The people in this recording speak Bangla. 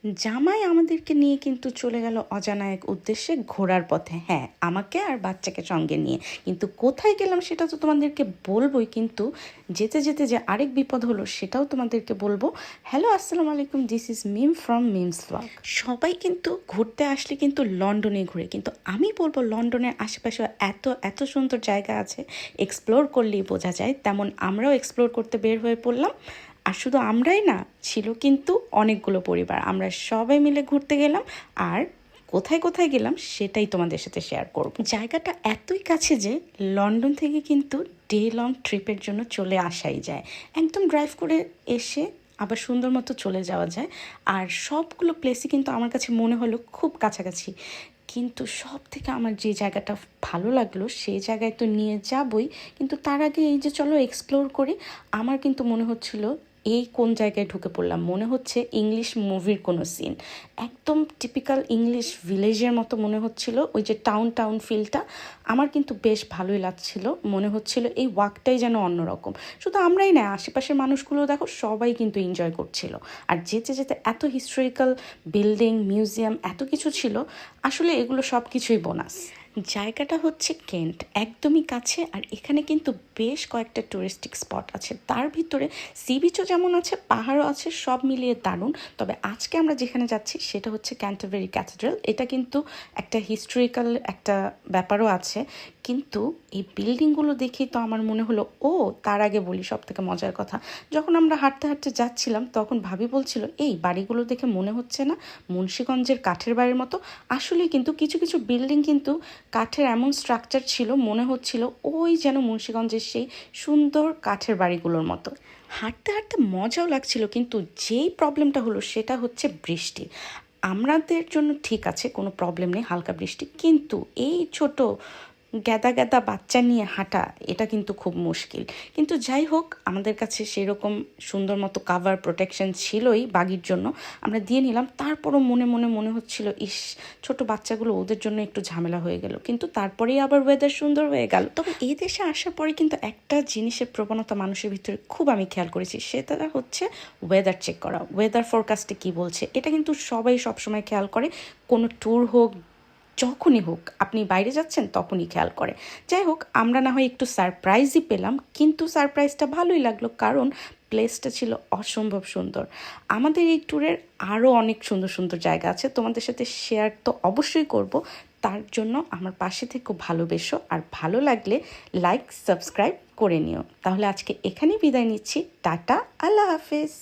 জামাই আমাদেরকে নিয়ে কিন্তু চলে গেল অজানা এক উদ্দেশ্যে ঘোরার পথে। হ্যাঁ, আমাকে আর বাচ্চাকে সঙ্গে নিয়ে। কিন্তু কোথায় গেলাম সেটা তো তোমাদেরকে বলবোই, কিন্তু যেতে যেতে যে আরেক বিপদ হলো সেটাও তোমাদেরকে বলবো। হ্যালো, আসসালামু আলাইকুম, this is Mim from Mim's vlog. সবাই কিন্তু ঘুরতে আসলে কিন্তু লন্ডনে ঘুরে, কিন্তু আমি বলবো লন্ডনের আশেপাশে এত এত সুন্দর জায়গা আছে, এক্সপ্লোর করলেই বোঝা যায়। তেমন আমরাও এক্সপ্লোর করতে বের হয়ে পড়লাম। আর শুধু আমরাই না, ছিল কিন্তু অনেকগুলো পরিবার। আমরা সবাই মিলে ঘুরতে গেলাম, আর কোথায় কোথায় গেলাম সেটাই তোমাদের সাথে শেয়ার করব। জায়গাটা এতই কাছে যে লন্ডন থেকে কিন্তু ডে লং ট্রিপের জন্য চলে আসাই যায়। একদম ড্রাইভ করে এসে আবার সুন্দর মতো চলে যাওয়া যায়। আর সবগুলো প্লেসই কিন্তু আমার কাছে মনে হলো খুব কাছাকাছি। কিন্তু সব থেকে আমার যে জায়গাটা ভালো লাগলো সেই জায়গায় তো নিয়ে যাবই, কিন্তু তার আগে এই যে চলো এক্সপ্লোর করি। আমার কিন্তু মনে হচ্ছিল এই কোন জায়গায় ঢুকে পড়লাম, মনে হচ্ছে ইংলিশ মুভির কোনো সিন। একদম টিপিক্যাল ইংলিশ ভিলেজের মতো মনে হচ্ছিল। ওই যে টাউন টাউন ফিলটা আমার কিন্তু বেশ ভালোই লাগছিল। মনে হচ্ছিল এই ওয়াকটাই যেন অন্যরকম। শুধু আমরাই না, আশেপাশের মানুষগুলো দেখো সবাই কিন্তু এনজয় করছিল। আর যেতে যেতে এত হিস্টোরিক্যাল বিল্ডিং, মিউজিয়াম, এত কিছু ছিল। আসলে এগুলো সব কিছুই বোনাস। জায়গাটা হচ্ছে কেন্ট, একদমই কাছে। আর এখানে কিন্তু বেশ কয়েকটা টুরিস্টিক স্পট আছে, তার ভিতরে সি বিচও যেমন আছে, পাহাড়ও আছে, সব মিলিয়ে দারুণ। তবে আজকে আমরা যেখানে যাচ্ছি সেটা হচ্ছে ক্যান্টারবারি ক্যাথেড্রাল। এটা কিন্তু একটা হিস্টোরিক্যাল একটা ব্যাপারও আছে। কিন্তু এই বিল্ডিংগুলো দেখেই তো আমার মনে হলো, তার আগে বলি সব থেকে মজার কথা। যখন আমরা হাঁটতে হাঁটতে যাচ্ছিলাম তখন ভাবি বলছিল, এই বাড়িগুলো দেখে মনে হচ্ছে না মুন্সিগঞ্জের কাঠের বাড়ির মতো? আসলে কিন্তু কিছু কিছু বিল্ডিং কিন্তু কাঠের এমন স্ট্রাকচার ছিল, মনে হচ্ছিল ওই যেন মুন্সিগঞ্জের সেই সুন্দর কাঠের বাড়িগুলোর মতো। হাঁটতে হাঁটতে মজাও লাগছিল, কিন্তু যেই প্রবলেমটা হলো সেটা হচ্ছে বৃষ্টি। আমাদের জন্য ঠিক আছে, কোনো প্রবলেম নেই, হালকা বৃষ্টি, কিন্তু এই ছোট গ্যাদা গ্যাদা বাচ্চা নিয়ে হাঁটা এটা কিন্তু খুব মুশকিল। কিন্তু যাই হোক, আমাদের কাছে সেরকম সুন্দর মতো কাভার প্রোটেকশন ছিলই বাগির জন্য, আমরা দিয়ে নিলাম। তারপরও মনে মনে মনে হচ্ছিল, ইস, ছোট বাচ্চাগুলো, ওদের জন্য একটু ঝামেলা হয়ে গেল। কিন্তু তারপরেই আবার ওয়েদার সুন্দর হয়ে গেল। তবে এই দেশে আসার পরে কিন্তু একটা জিনিসের প্রবণতা মানুষের ভিতরে খুব আমি খেয়াল করেছি, সেটা হচ্ছে ওয়েদার চেক করা। ওয়েদার ফোরকাস্টে কী বলছে এটা কিন্তু সবাই সবসময় খেয়াল করে। কোনো ট্যুর হোক, যখনই হোক, আপনি বাইরে যাচ্ছেন তখনই খেয়াল করে। যাই হোক, আমরা না হয় একটু সারপ্রাইজই পেলাম, কিন্তু সারপ্রাইজটা ভালোই লাগলো, কারণ প্লেসটা ছিল অসম্ভব সুন্দর। আমাদের এই ট্যুরের আরও অনেক সুন্দর সুন্দর জায়গা আছে, তোমাদের সাথে শেয়ার তো অবশ্যই করব। তার জন্য আমার পাশে থেকে ভালোবেসো, আর ভালো লাগলে লাইক সাবস্ক্রাইব করে নিও। তাহলে আজকে এখানেই বিদায় নিচ্ছি। টাটা, আল্লাহ হাফেজ।